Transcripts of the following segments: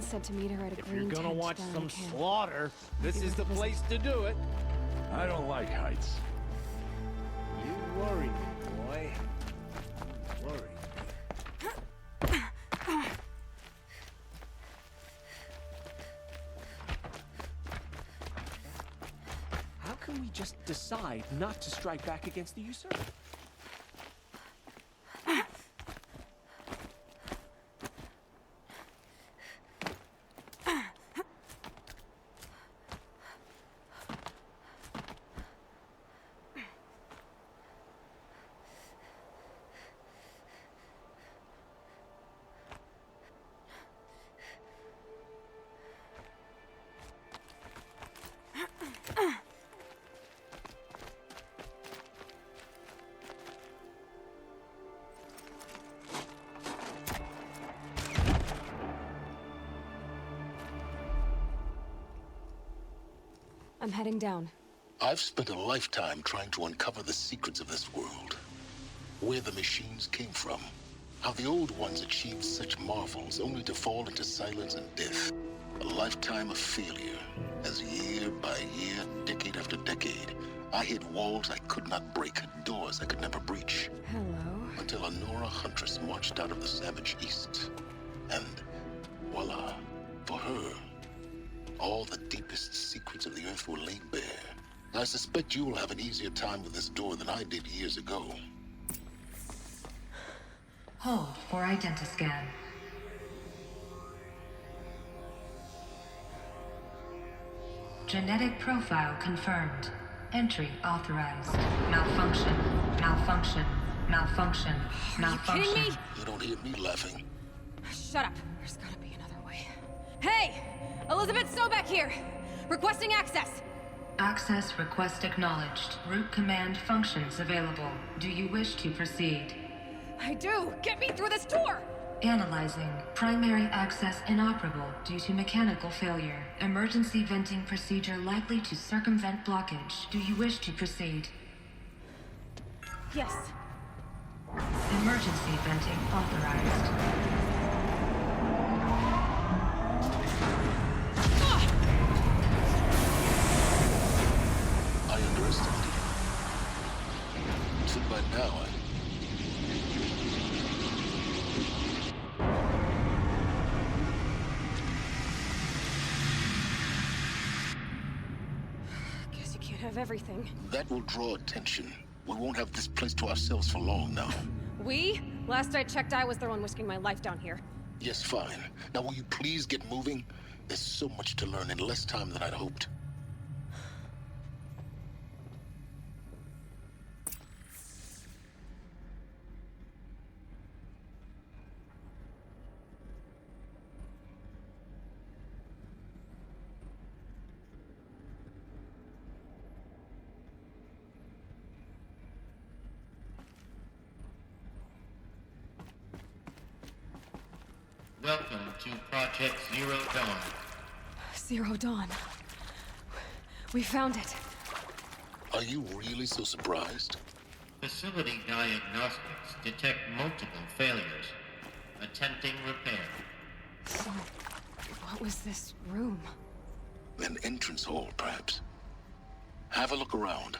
said to meet her at a If green you're gonna tent watch down in some the camp. slaughter, this is the place to do it. I don't like heights. You worry me, boy. Worry me. How can we just decide not to strike back against the usurper? I'm heading down. I've spent a lifetime trying to uncover the secrets of this world. Where the machines came from. How the old ones achieved such marvels only to fall into silence and death. A lifetime of failure, as year by year, decade after decade, I hit walls I could not break, doors I could never breach. Hello. Until a Nora huntress marched out of the savage east. And voila, for her, all the deepest secrets of the earth were laid bare. I suspect you will have an easier time with this door than I did years ago. Hold for identiscan. Genetic profile confirmed. Entry authorized. Malfunction. Malfunction. Malfunction. Malfunction. Are you kidding me? You don't hear me laughing. Shut up. There's gotta be another way. Hey! Elizabeth Sobeck here! Requesting access! Access request acknowledged. Root command functions available. Do you wish to proceed? I do! Get me through this door! Analyzing. Primary access inoperable due to mechanical failure. Emergency venting procedure likely to circumvent blockage. Do you wish to proceed? Yes. Emergency venting authorized. I underestimated you. Too bad now, Guess you can't have everything. That will draw attention. We won't have this place to ourselves for long now. We? Last I checked, I was the one risking my life down here. Yes, fine. Now will you please get moving? There's so much to learn in less time than I'd hoped. Welcome to Project Zero Dawn. Zero Dawn. We found it. Are you really so surprised? Facility diagnostics detect multiple failures. Attempting repair. So, what was this room? An entrance hall, perhaps. Have a look around.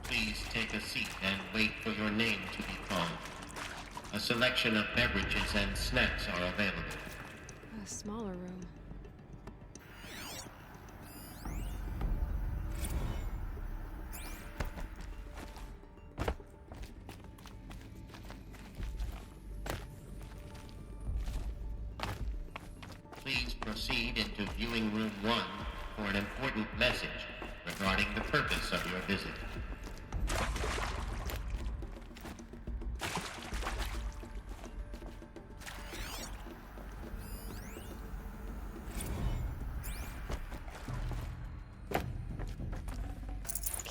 Please take a seat and wait for your name to be called. A selection of beverages and snacks are available. A smaller room. Please proceed into viewing room 1 for an important message regarding the purpose of your visit.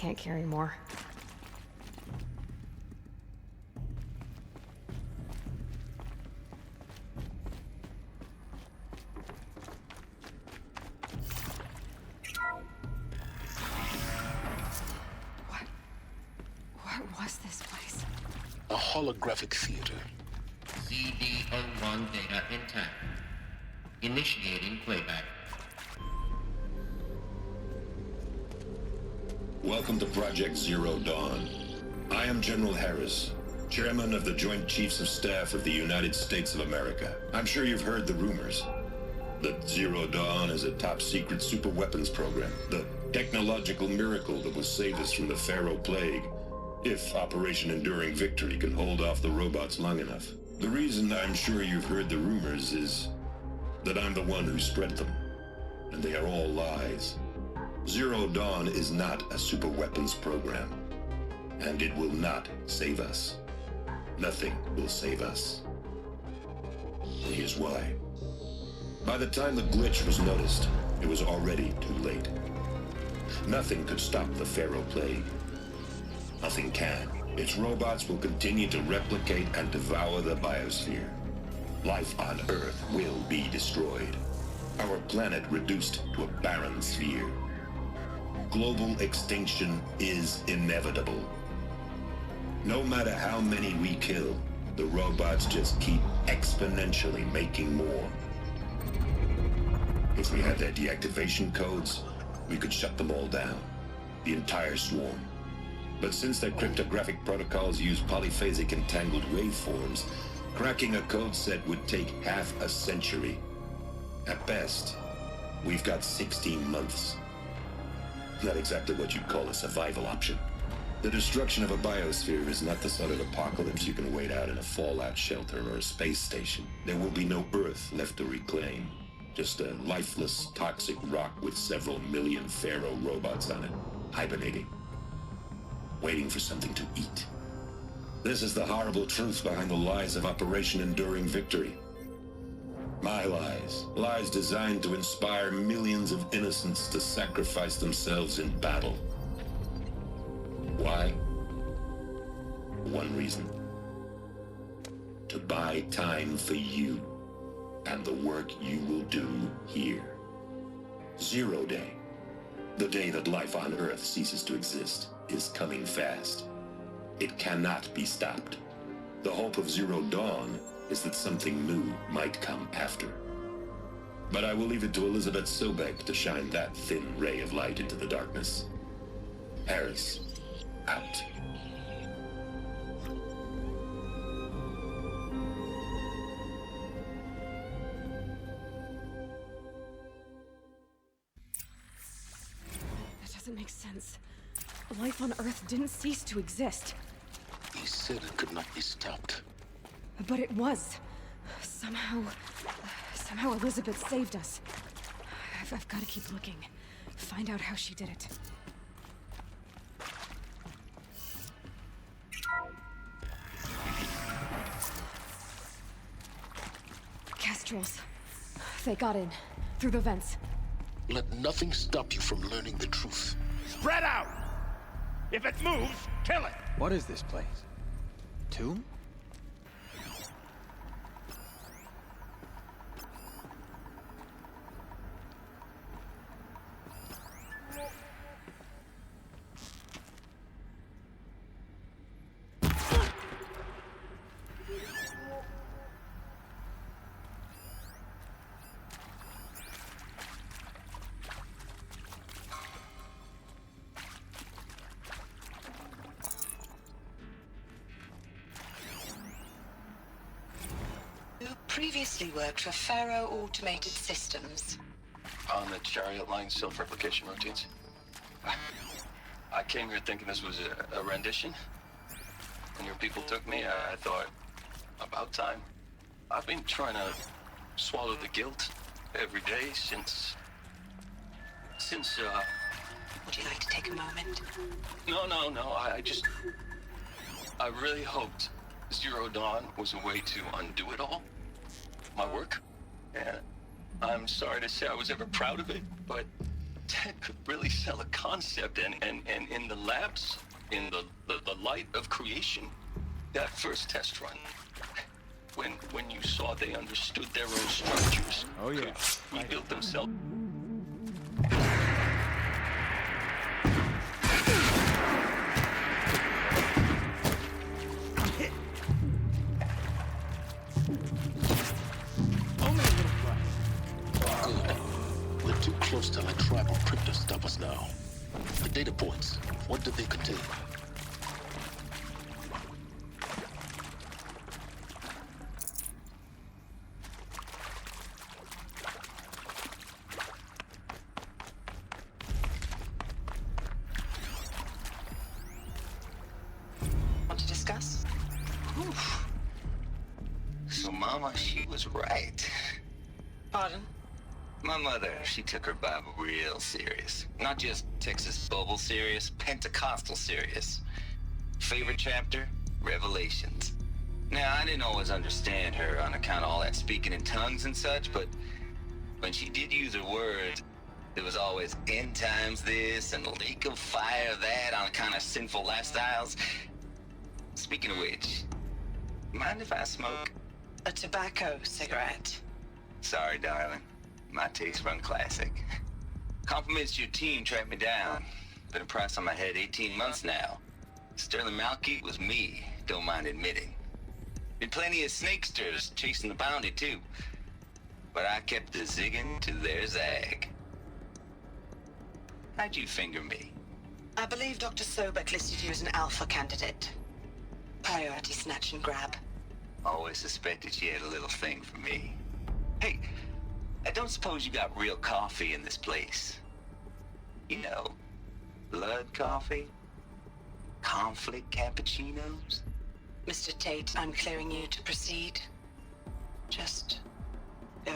can't carry more. What was this place? A holographic theater. CD01 data intact. Initiating playback. Welcome to Project Zero Dawn. I am General Harris, Chairman of the Joint Chiefs of Staff of the United States of America. I'm sure you've heard the rumors that Zero Dawn is a top-secret super-weapons program, the technological miracle that will save us from the Pharaoh Plague, if Operation Enduring Victory can hold off the robots long enough. The reason I'm sure you've heard the rumors is that I'm the one who spread them, and they are all lies. Zero Dawn is not a super weapons program, and it will not save us. Nothing will save us. And here's why. By the time the glitch was noticed, it was already too late. Nothing could stop the Pharaoh Plague. Nothing can. Its robots will continue to replicate and devour the biosphere. Life on Earth will be destroyed. Our planet reduced to a barren sphere. Global extinction is inevitable. No matter how many we kill, the robots just keep exponentially making more. If we had their deactivation codes, we could shut them all down. The entire swarm. But since their cryptographic protocols use polyphasic entangled waveforms, cracking a code set would take half a century. At best, we've got 16 months. Not exactly what you'd call a survival option. The destruction of a biosphere is not the sort of apocalypse you can wait out in a fallout shelter or a space station. There will be no Earth left to reclaim. Just a lifeless, toxic rock with several million Pharaoh robots on it, hibernating, waiting for something to eat. This is the horrible truth behind the lies of Operation Enduring Victory. My lies. Lies designed to inspire millions of innocents to sacrifice themselves in battle. Why? One reason. To buy time for you and the work you will do here. Zero Day, the day that life on Earth ceases to exist, is coming fast. It cannot be stopped. The hope of Zero Dawn is that something new might come after. But I will leave it to Elizabeth Sobek to shine that thin ray of light into the darkness. Harris, out. That doesn't make sense. Life on Earth didn't cease to exist. He said it could not be stopped. But it was. Somehow Elizabeth saved us. I've got to keep looking. Find out how she did it. Kestrels. They got in. Through the vents. Let nothing stop you from learning the truth. Spread out! If it moves, kill it! What is this place? Tomb? Previously worked for Pharaoh Automated Systems. On the Chariot Line self-replication routines. I came here thinking this was a rendition. When your people took me, I thought, about time. I've been trying to swallow the guilt every day since... Would you like to take a moment? No, I really hoped Zero Dawn was a way to undo it all. My work. And I'm sorry to say I was ever proud of it, but Ted could really sell a concept, and in the labs, in the light of creation, that first test run, when you saw they understood their own structures, Oh yeah, could rebuild themselves. Good. We're too close to the tribal crypt to stop us now. The data points, what did they contain? Want to discuss? Oof. So Mama, she was right. Pardon? My mother, she took her Bible real serious. Not just Texas Bible serious, Pentecostal serious. Favorite chapter? Revelations. Now, I didn't always understand her on account of all that speaking in tongues and such, but when she did use her words, there was always end times this and lake of fire that on account of sinful lifestyles. Speaking of which, mind if I smoke? A tobacco cigarette. Sorry, darling. My taste run classic. Compliments to your team tracked me down. Been a price on my head 18 months now. Sterling Malky was me, don't mind admitting. Been plenty of snakesters chasing the bounty too. But I kept the zigging to their zag. How'd you finger me? I believe Dr. Sobek listed you as an alpha candidate. Priority snatch and grab. Always suspected she had a little thing for me. Hey, I don't suppose you got real coffee in this place. You know, blood coffee? Conflict cappuccinos? Mr. Tate, I'm clearing you to proceed. Just go.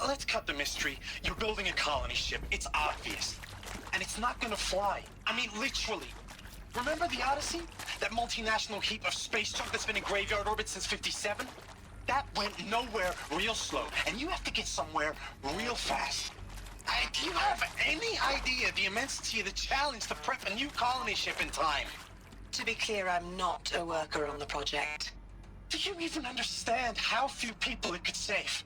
Let's cut the mystery. You're building a colony ship. It's obvious. And it's not gonna fly. I mean, literally. Remember the Odyssey? That multinational heap of space junk that's been in graveyard orbit since 57? That went nowhere real slow. And you have to get somewhere real fast. Do you have any idea the immensity of the challenge to prep a new colony ship in time? To be clear, I'm not a worker on the project. Do you even understand how few people it could save?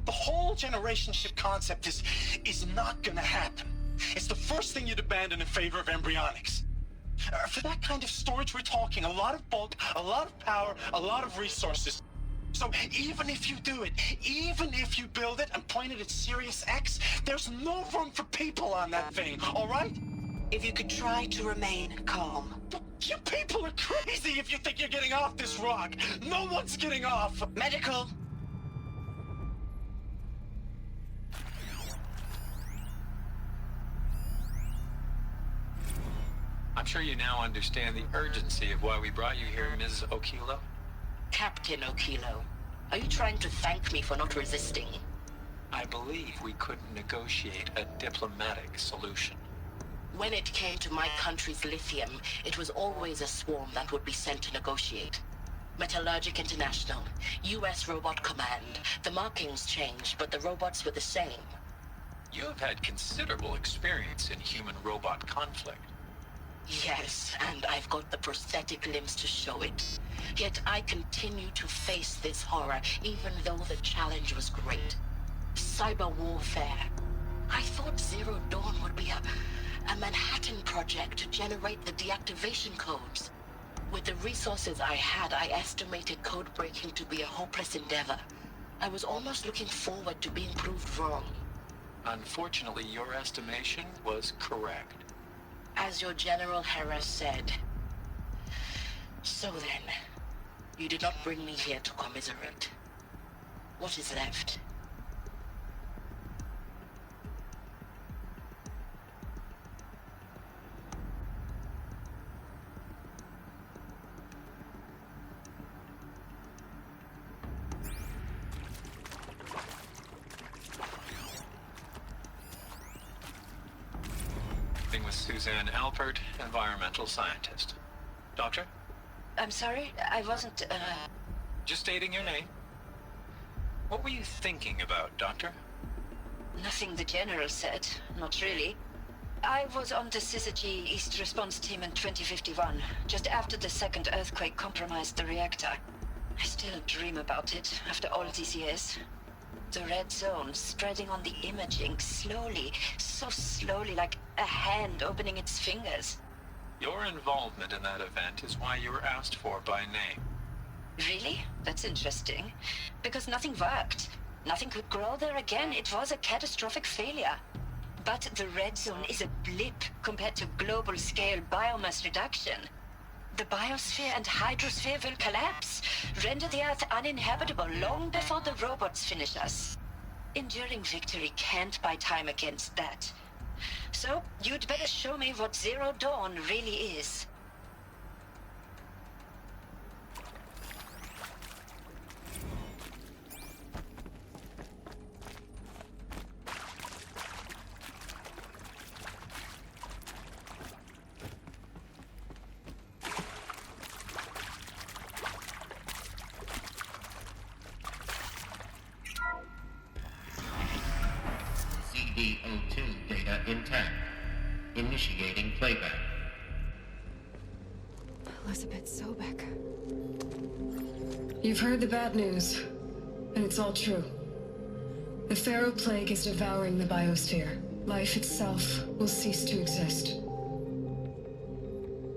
The whole generation ship concept is not gonna happen. It's the first thing you'd abandon in favor of embryonics. For that kind of storage, we're talking a lot of bulk, a lot of power, a lot of resources. So even if you do it, even if you build it and point it at Sirius X, there's no room for people on that thing, all right? If you could try to remain calm. You people are crazy if you think you're getting off this rock. No one's getting off. Medical. I'm sure you now understand the urgency of why we brought you here, Ms. Okilo. Captain Okilo, are you trying to thank me for not resisting? I believe we couldn't negotiate a diplomatic solution. When it came to my country's lithium, it was always a swarm that would be sent to negotiate. Metallurgic International, U.S. Robot Command. The markings changed, but the robots were the same. You have had considerable experience in human-robot conflict. Yes, and I've got the prosthetic limbs to show it. Yet I continue to face this horror, even though the challenge was great. Cyber warfare. I thought Zero Dawn would be a Manhattan project to generate the deactivation codes. With the resources I had, I estimated code breaking to be a hopeless endeavor. I was almost looking forward to being proved wrong. Unfortunately, your estimation was correct. As your General Harris said, So then, you did not bring me here to commiserate. What is left? With Suzanne Alpert, environmental scientist. Doctor? I'm sorry, I wasn't, Just stating your name. What were you thinking about, Doctor? Nothing the General said, not really. I was on the Syzygy East Response Team in 2051, just after the second earthquake compromised the reactor. I still dream about it, after all these years. The red zone spreading on the imaging, slowly, so slowly, like a hand opening its fingers. Your involvement in that event is why you were asked for by name. Really? That's interesting. Because nothing worked. Nothing could grow there again. It was a catastrophic failure. But the red zone is a blip compared to global-scale biomass reduction. The biosphere and hydrosphere will collapse, render the Earth uninhabitable long before the robots finish us. Enduring victory can't buy time against that. So, you'd better show me what Zero Dawn really is. CD02 data intact. Initiating playback. Elizabeth Sobek. You've heard the bad news, and it's all true. The Pharaoh Plague is devouring the biosphere. Life itself will cease to exist.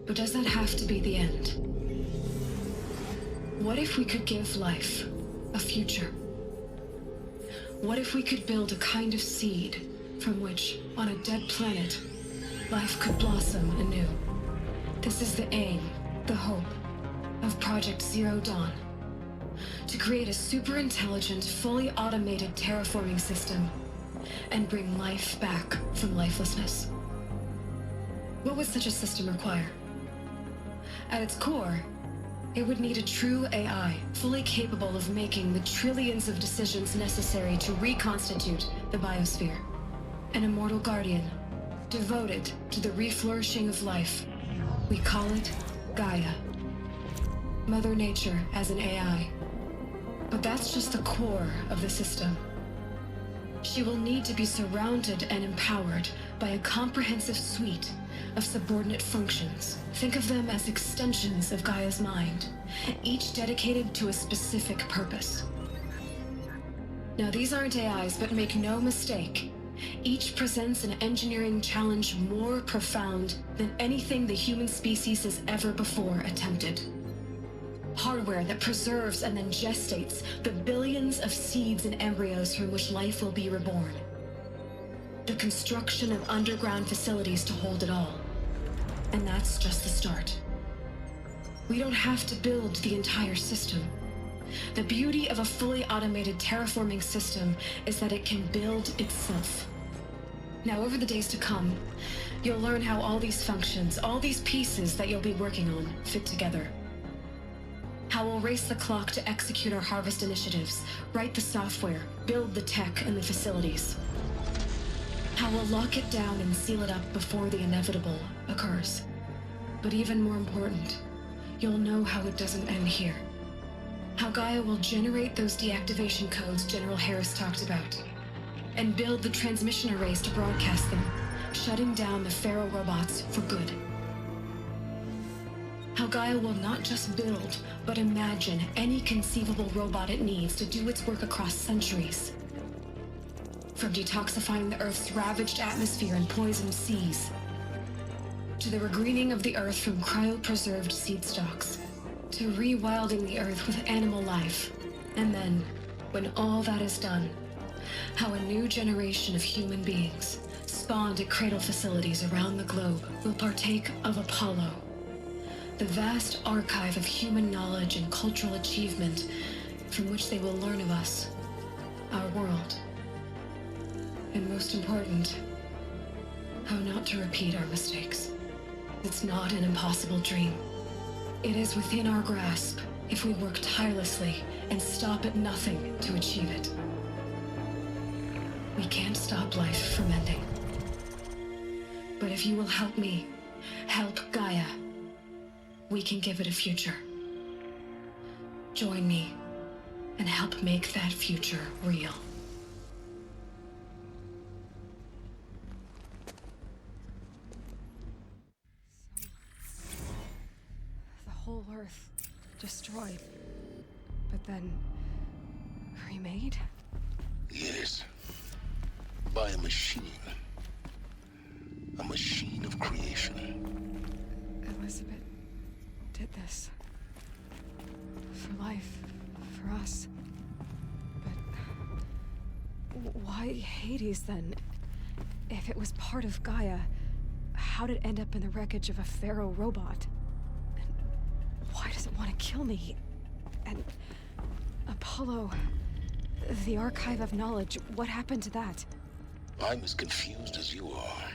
But does that have to be the end? What if we could give life a future? What if we could build a kind of seed from which, on a dead planet, life could blossom anew? This is the aim, the hope, of Project Zero Dawn. To create a super-intelligent, fully automated terraforming system and bring life back from lifelessness. What would such a system require? At its core, it would need a true AI, fully capable of making the trillions of decisions necessary to reconstitute the biosphere. An immortal guardian, devoted to the reflourishing of life. We call it Gaia. Mother Nature as an AI. But that's just the core of the system. She will need to be surrounded and empowered by a comprehensive suite of subordinate functions. Think of them as extensions of Gaia's mind, each dedicated to a specific purpose. Now, these aren't AIs, but make no mistake, each presents an engineering challenge more profound than anything the human species has ever before attempted. Hardware that preserves and then gestates the billions of seeds and embryos from which life will be reborn. The construction of underground facilities to hold it all. And that's just the start. We don't have to build the entire system. The beauty of a fully automated terraforming system is that it can build itself. Now, over the days to come, you'll learn how all these functions, all these pieces that you'll be working on, fit together. How we'll race the clock to execute our harvest initiatives, write the software, build the tech and the facilities. How we'll lock it down and seal it up before the inevitable occurs. But even more important, you'll know how it doesn't end here. How Gaia will generate those deactivation codes General Harris talked about, and build the transmission arrays to broadcast them, shutting down the Pharaoh robots for good. How Gaia will not just build, but imagine any conceivable robot it needs to do its work across centuries. From detoxifying the Earth's ravaged atmosphere and poisoned seas, to the regreening of the Earth from cryopreserved seed stalks, to rewilding the Earth with animal life. And then, when all that is done, how a new generation of human beings, spawned at cradle facilities around the globe, will partake of Apollo, The vast archive of human knowledge and cultural achievement from which they will learn of us, our world. And most important, how not to repeat our mistakes. It's not an impossible dream. It is within our grasp if we work tirelessly and stop at nothing to achieve it. We can't stop life from ending. But if you will help me, help Gaia, we can give it a future. Join me and help make that future real. The whole Earth destroyed, but then remade? Yes. By a machine. A machine of creation. Elizabeth did this. For life. For us. But why Hades then? If it was part of Gaia, how did it end up in the wreckage of a Pharaoh robot? And why does it want to kill me? And Apollo, the archive of knowledge, what happened to that? I'm as confused as you are.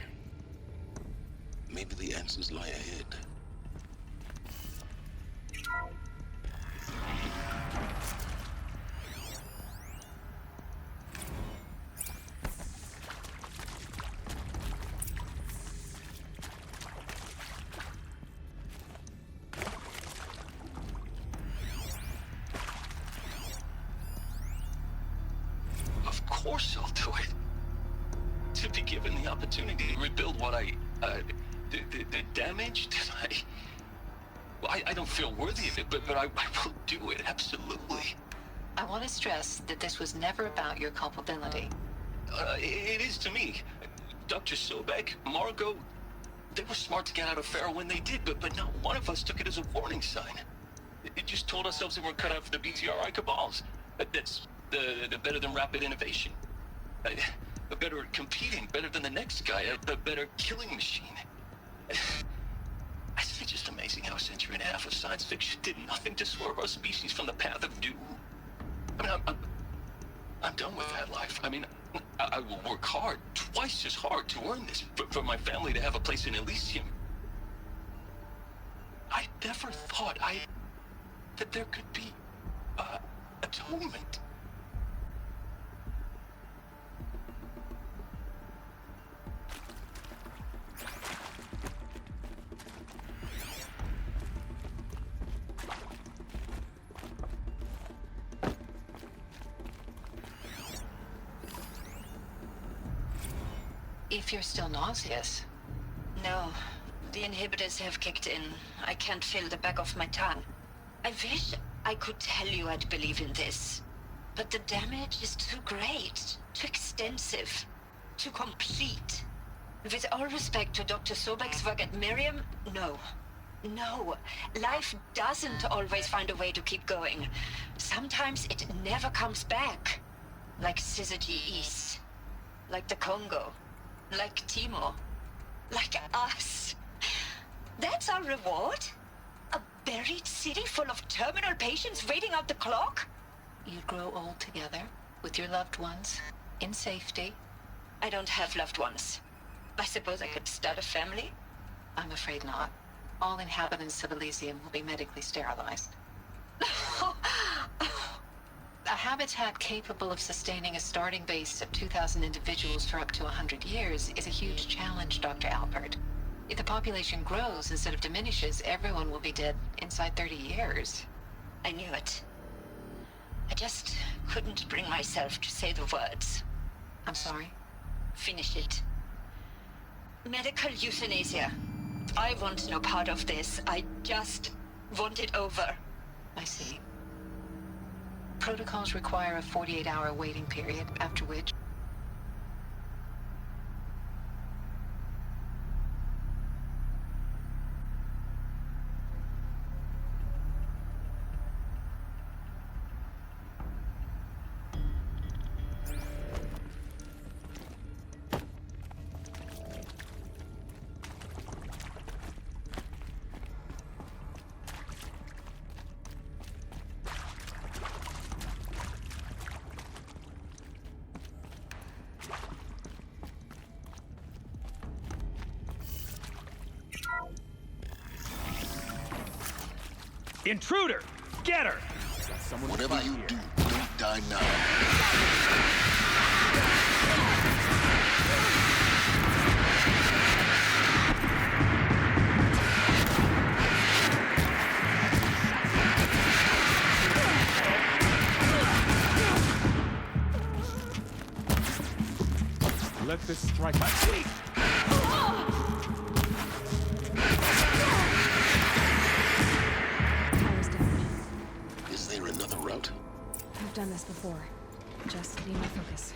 Maybe the answers lie ahead. Of course I'll do it. To be given the opportunity to rebuild what the damage that well, I don't feel worthy of it, but I will do it, absolutely. I want to stress that this was never about your culpability. It is to me. Dr. Sobek, Margot, they were smart to get out of Pharaoh when they did, but not one of us took it as a warning sign. It just told ourselves that we're cut out for the BTRI cabals. That's the better than rapid innovation. A better at competing, better than the next guy, a better killing machine. It's just amazing how a century and a half of science fiction did nothing to swerve our species from the path of doom. I mean, I'm done with that life. I mean, I will work hard, twice as hard to earn this, for my family to have a place in Elysium. I never thought that there could be atonement. If you're still nauseous. No, the inhibitors have kicked in. I can't feel the back of my tongue. I wish I could tell you I'd believe in this. But the damage is too great, too extensive, too complete. With all respect to Dr. Sobek's work at Miriam, no. No, life doesn't always find a way to keep going. Sometimes it never comes back. Like Syzygy East. Like the Congo. Like Timo. Like us. That's our reward? A buried city full of terminal patients waiting out the clock? You'd grow old together, with your loved ones, in safety. I don't have loved ones. I suppose I could start a family? I'm afraid not. All inhabitants of Elysium will be medically sterilized. A habitat capable of sustaining a starting base of 2,000 individuals for up to 100 years is a huge challenge, Dr. Alpert. If the population grows instead of diminishes, everyone will be dead inside 30 years. I knew it. I just couldn't bring myself to say the words. I'm sorry? Finish it. Medical euthanasia. I want no part of this. I just want it over. I see. Protocols require a 48-hour waiting period, after which Intruder! Get her! Got someone to Whatever fight you here. do, don't die now. Let this strike my teeth! Tower's down. Is there another route? I've done this before. Just need my focus.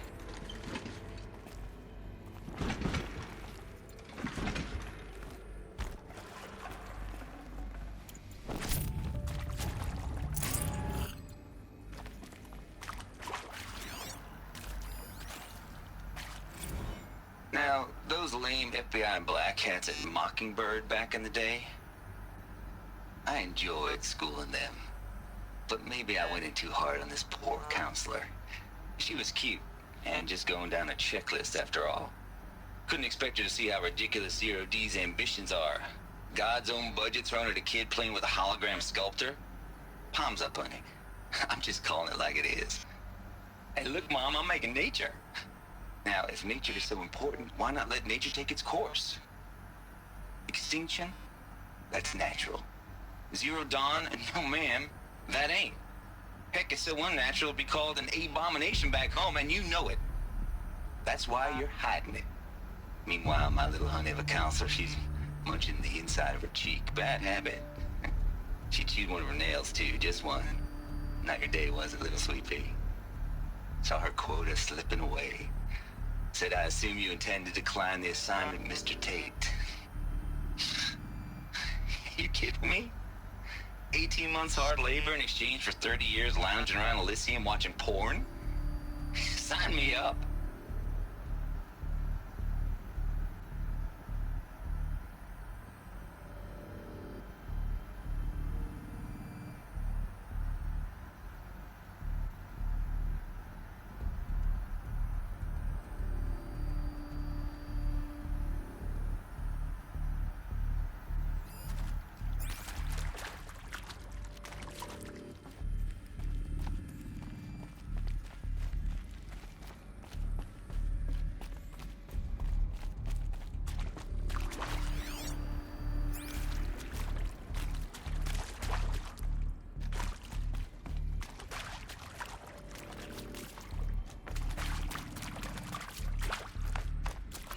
Now, those lame FBI black hats at Mockingbird back in the day, I enjoyed schooling them. But maybe I went in too hard on this poor counselor. She was cute, and just going down a checklist after all. Couldn't expect her to see how ridiculous Zero D's ambitions are. God's own budget thrown at a kid playing with a hologram sculptor? Palms up, honey. I'm just calling it like it is. Hey, look, Mom, I'm making nature. Now, if nature is so important, why not let nature take its course? Extinction? That's natural. Zero Dawn? No, ma'am, that ain't. Heck, it's so unnatural it'd be called an abomination back home, and you know it. That's why you're hiding it. Meanwhile, my little honey of a counselor, she's munching the inside of her cheek. Bad habit. She chewed one of her nails, too, just one. Not your day, was it, little sweet pea? Saw her quota slipping away. Said, I assume you intend to decline the assignment, Mr. Tate. You kidding me? 18 months hard labor in exchange for 30 years lounging around Elysium watching porn? Sign me up.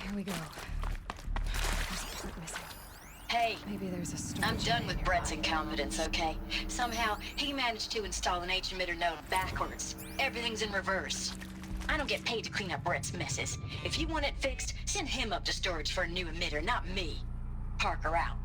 Here we go. There's a part missing. Hey, Maybe there's a storage I'm done with nearby. Brett's incompetence, okay? Somehow, he managed to install an H-emitter node backwards. Everything's in reverse. I don't get paid to clean up Brett's messes. If you want it fixed, send him up to storage for a new emitter, not me. Parker out.